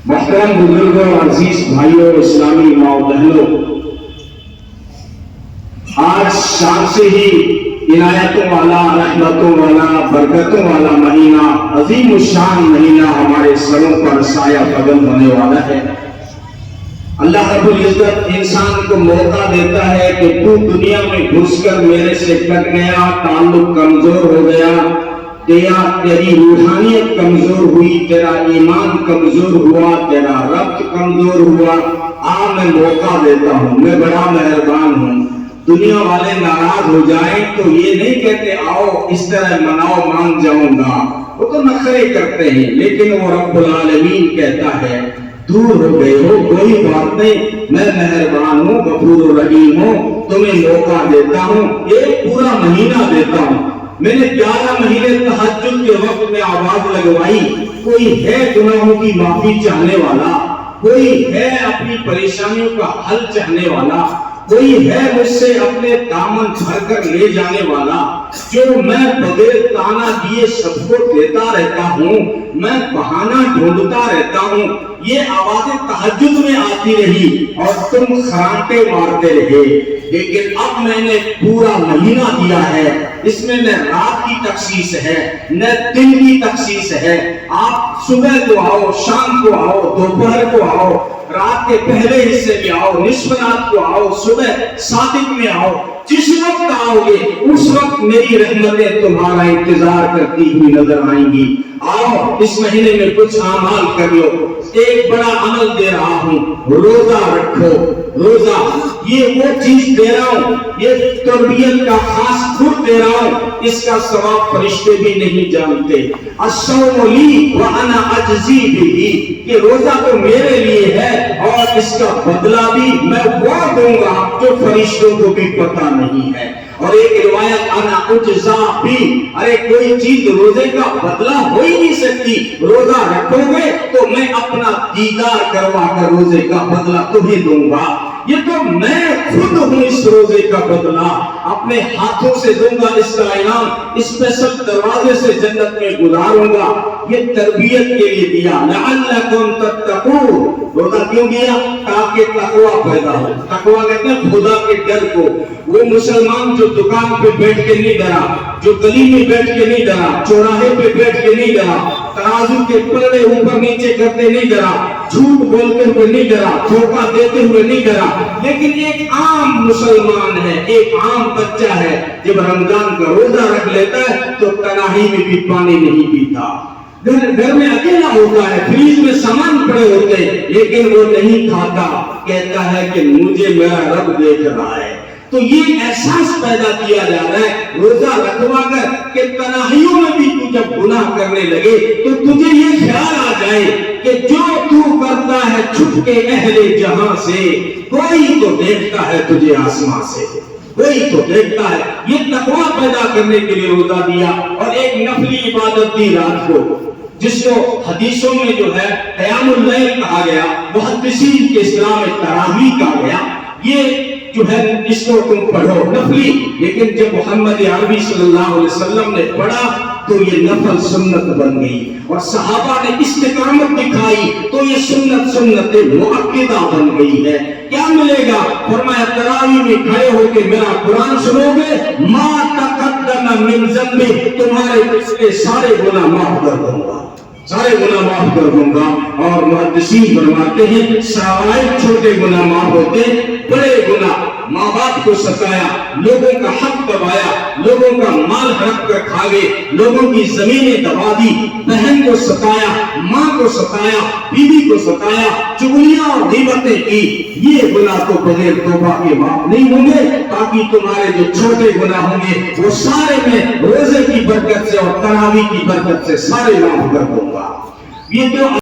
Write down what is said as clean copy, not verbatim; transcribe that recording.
محترم بزرگوں اور عزیز بھائیوں اسلامی ماں بہنوں، آج شام سے ہی عنایتوں والا، رحمتوں والا، برکتوں والا مہینہ، عظیم الشان مہینہ ہمارے سروں پر سایہ قدم ہونے والا ہے۔ اللہ رب العزت انسان کو موقع دیتا ہے کہ تو دنیا میں گھس کر میرے سے کٹ گیا، تعلق کمزور ہو گیا، تیری روحانیت کمزور ہوئی، تیرا ایمان کمزور ہوا، تیرا ربط کمزور ہوا، میں موقع دیتا ہوں، میں بڑا مہربان ہوں۔ دنیا والے ناراض ہو جائیں تو یہ نہیں کہتے آؤ اس طرح مناؤ مان جاؤں گا، وہ تو نخرے کرتے ہیں، لیکن وہ رب العالمین کہتا ہے دور ہو گئے ہو کوئی بات نہیں، میں مہربان ہوں، غفور الرحیم ہوں، تمہیں موقع دیتا ہوں، ایک پورا مہینہ دیتا ہوں۔ میں نے 11 مہینے تہجد کے وقت میں آواز لگوائی، کوئی ہے گناہوں کی معافی چاہنے والا، کوئی ہے اپنی پریشانیوں کا حل چاہنے والا، کوئی ہے مجھ سے اپنے دامن بھر کر لے جانے والا، جو میں بغیر تانا دیے سب کو دیتا رہتا ہوں، میں بہانہ ڈھونڈتا رہتا ہوں۔ یہ آوازیں تہجد میں آتی رہی اور تم خرانٹے مارتے رہے، لیکن اب میں نے پورا مہینہ دیا ہے، اس میں نہ رات کی تخصیص ہے نہ دن کی تخصیص ہے۔ آپ صبح کو آؤ، شام کو آؤ، دوپہر کو آؤ، رات کے پہلے حصے میں آؤ، نصف رات کو آؤ، صبح صادق میں آؤ، جس وقت آؤ گے اس وقت میری رحمتیں تمہارا انتظار کرتی ہوئی نظر آئیں گی۔ آؤ اس مہینے میں کچھ اعمال کر لو۔ ایک بڑا عمل دے رہا ہوں، روزہ رکھو۔ روزہ یہ وہ چیز دے رہا ہوں، یہ تربیت کا خاص خود دے رہا ہوں، اس کا ثواب فرشتے بھی نہیں جانتے۔ الصوم لی وانا اجزی بہ، کہ روزہ تو میرے لیے ہے اور اس کا بدلہ بھی میں وہ دوں گا جو فرشتوں کو بھی پتہ نہیں ہے۔ اور ایک روایت انا اجزا بھی، ارے کوئی چیز روزے کا بدلہ ہو ہی نہیں سکتی، روزہ رکھو گے تو میں اپنا دیدار کروا کر روزے کا بدلہ تمہیں دوں گا۔ یہ تو میں خود ہوں، اس روزے کا بدلہ اپنے ہاتھوں سے دوں گا، اس کا انعام اسپیشل دروازے سے جنت میں گزاروں گا۔ یہ تربیت کے لیے دیا، لعلکم تتقون۔ روزہ کیوں دیا؟ تاکہ تقوی پیدا ہو۔ تقوی کہتے ہیں خدا کے ڈر کو۔ وہ مسلمان جو دکان پہ بیٹھ کے نہیں ڈرا، جو گلی میں بیٹھ کے نہیں ڈرا، چوراہے پہ بیٹھ کے نہیں ڈرا، ترازو کے پلڑے اوپر نیچے کرتے نہیں ڈرا، جھوٹ بولتے ہوئے نہیں ڈرا، دھوکہ دیتے ہوئے نہیں ڈرا، لیکن ایک عام مسلمان ہے، ایک عام بچہ ہے، جب رمضان کا روزہ رکھ لیتا ہے تو تنہائی میں بھی پانی نہیں پیتا، گھر میں اکیلا ہوتا ہے، فریج میں سامان پڑے ہوتے ہیں لیکن وہ نہیں کھاتا، کہتا ہے کہ مجھے میرا رب دیکھ رہا ہے۔ تو یہ احساس پیدا کیا جا رہا ہے روزہ رکھوا کر کہ تنہائیوں میں بھی تو جب گناہ کرنے لگے تو تجھے یہ خیال آ جائے کہ جو تو کرتا ہے چھپ کے اہل جہاں سے، کوئی تو دیکھتا ہے تجھے آسمان سے، کوئی تو دیکھتا ہے۔ یہ تقویٰ پیدا کرنے کے لیے روزہ دیا، اور ایک نفلی عبادت دی رات کو، جس کو حدیثوں میں جو ہے قیام اللیل کہا گیا، محدثین کے اصطلاح میں تراویح کہا گیا۔ یہ جو ہے اس کو تم پڑھو نفلی، لیکن جب محمد عربی صلی اللہ علیہ وسلم نے پڑھا تو یہ نفل سنت بن گئی، اور صحابہ نے استقامت دکھائی تو یہ سنت مؤکدہ بن گئی ہے۔ کیا ملے گا؟ فرمایا تراویح میں کھڑے ہو کے میرا قرآن سنو گے، ما تقدم من ذنبہ، تمہارے پچھلے سارے گناہ معاف کر دوں گا، سارے گناہ معاف کر دوں گا۔ اور محدثین فرماتے ہیں سوائے چھوٹے گناہ معاف ہوتے، بڑے گناہ، ماں باپ کو ستایا، لوگوں کا حق دبایا، لوگوں کا مال ہڑپ کر کھا گئے، لوگوں کی زمینیں دبا دی، بہن کو ستایا، ماں کو ستایا، بیوی کو ستایا، چغلیاں اور غیبتیں کی، یہ گناہ تو بغیر توبہ کے معاف نہیں ہوں گے۔ باقی تمہارے جو چھوٹے گناہ ہوں گے وہ سارے میں روزے کی برکت سے اور تراویح کی برکت سے سارے معاف کر دوں گا۔ یہ جو